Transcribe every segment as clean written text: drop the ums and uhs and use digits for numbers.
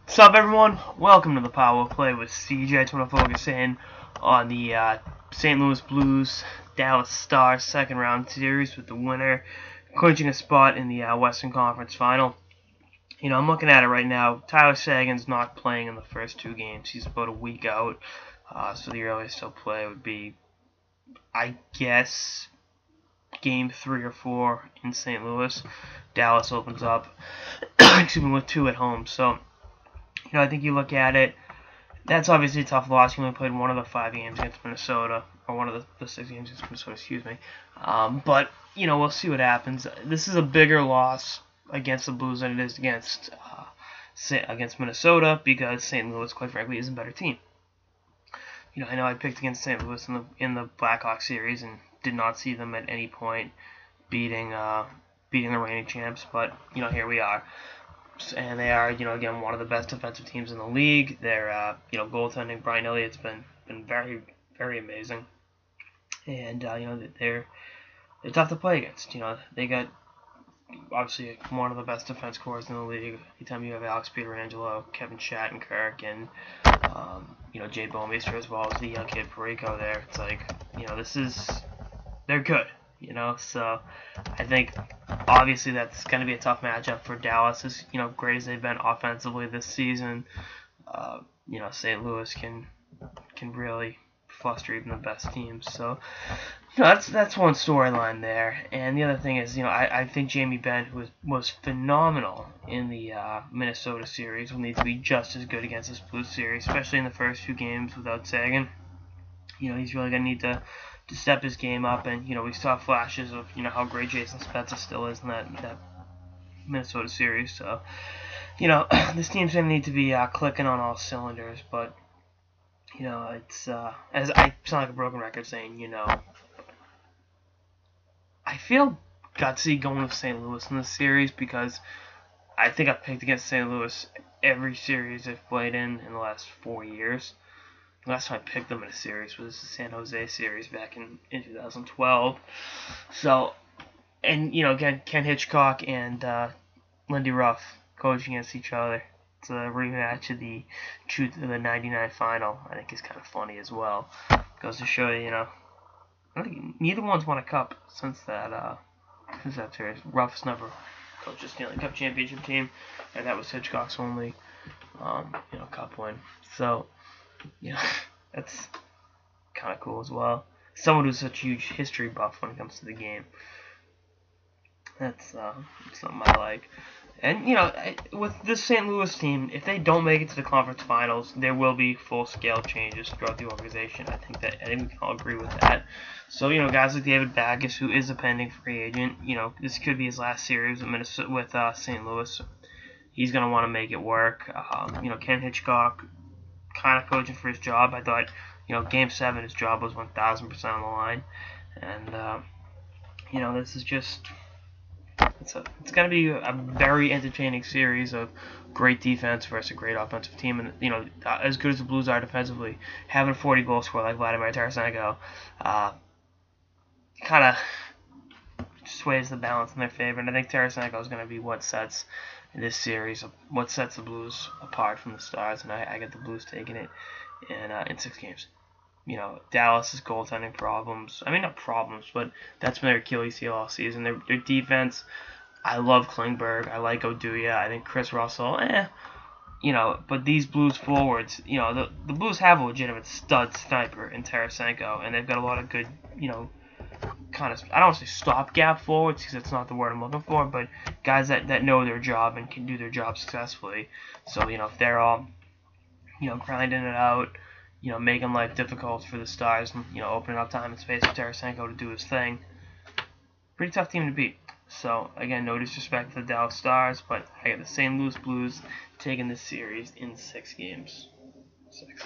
What's up, everyone? Welcome to the Power Play with CJ. I just want to focus in on the St. Louis Blues Dallas Stars second round series with the winner clinching a spot in the Western Conference Final. You know, I'm looking at it right now. Tyler Seguin's not playing in the first two games. He's about a week out, so the earliest he'll play would be, I guess, game 3 or 4 in St. Louis. Dallas opens up, with 2 at home. So, you know, I think you look at it, that's obviously a tough loss. He only played one of the 5 games against Minnesota, or one of the 6 games against Minnesota, excuse me. But, you know, we'll see what happens. This is a bigger loss against the Blues than it is against Minnesota, because St. Louis, quite frankly, is a better team. You know, I I picked against St. Louis in the Blackhawks series and did not see them at any point beating the reigning champs, but, you know, here we are. And they are, you know, again, one of the best defensive teams in the league. Their, you know, goaltending, Brian Elliott's been very, very amazing. And, you know, they're tough to play against. You know, they got, obviously, one of the best defense corps in the league. Anytime you have Alex Pietrangelo, Kevin Shattenkirk, and, you know, Jay Bouwmeester, as well as the young kid Parayko there, it's like, you know, they're good. You know, so I think obviously that's going to be a tough matchup for Dallas. As, you know, great as they've been offensively this season, you know, St. Louis can really fluster even the best teams. So, you know, that's one storyline there. And the other thing is, you know, I think Jamie Benn, who was phenomenal in the Minnesota series, will need to be just as good against this Blues series, especially in the first 2 games without Seguin. You know, he's really going to need to step his game up, and, you know, we saw flashes of, you know, how great Jason Spezza still is in that Minnesota series. So, you know, this team's going to need to be clicking on all cylinders, but, you know, it's, as I sound like a broken record saying, you know, I feel gutsy going with St. Louis in this series, because I think I've picked against St. Louis every series they've played in the last 4 years. The last time I picked them in a series was the San Jose series back in 2012. So, and, you know, again, Ken Hitchcock and Lindy Ruff coaching against each other. It's a rematch of the 99 final. I think is kind of funny as well. Goes to show you, you know, I think neither one's won a cup since that series. Ruff's never coached a Stanley Cup championship team, and that was Hitchcock's only, you know, cup win. So, you know, that's kind of cool as well. Someone who's such a huge history buff when it comes to the game. That's something I like. And, you know, with this St. Louis team, if they don't make it to the conference finals, there will be full-scale changes throughout the organization. I think we can all agree with that. So, you know, guys like David Backes, who is a pending free agent, you know, this could be his last series with St. Louis. He's going to want to make it work. You know, Ken Hitchcock, kind of coaching for his job. I thought, you know, Game 7, his job was 1,000% on the line, and you know, this is just it's going to be a very entertaining series of great defense versus a great offensive team, and, you know, as good as the Blues are defensively, having a 40-goal scorer like Vladimir Tarasenko kind of sways the balance in their favor, and I think Tarasenko is going to be what sets this series, what sets the Blues apart from the Stars, and I get the Blues taking it in 6 games. You know, Dallas's goaltending problems, I mean, not problems, but that's been their Achilles heel all season. Their defense, I love Klingberg, I like Oduya, I think Chris Russell, you know, but these Blues forwards, you know, the Blues have a legitimate stud sniper in Tarasenko, and they've got a lot of good, you know, kind of, I don't want to say stopgap forwards, because that's not the word I'm looking for, but guys that know their job and can do their job successfully. So, you know, if they're all, you know, grinding it out, you know, making life difficult for the Stars, and, you know, opening up time and space for Tarasenko to do his thing, pretty tough team to beat. So, again, no disrespect to the Dallas Stars, but I got the St. Louis Blues taking this series in 6 games. 6.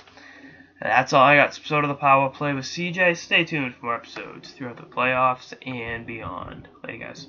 That's all I got. Episode of the Power Play with CJ. Stay tuned for more episodes throughout the playoffs and beyond. Later, guys.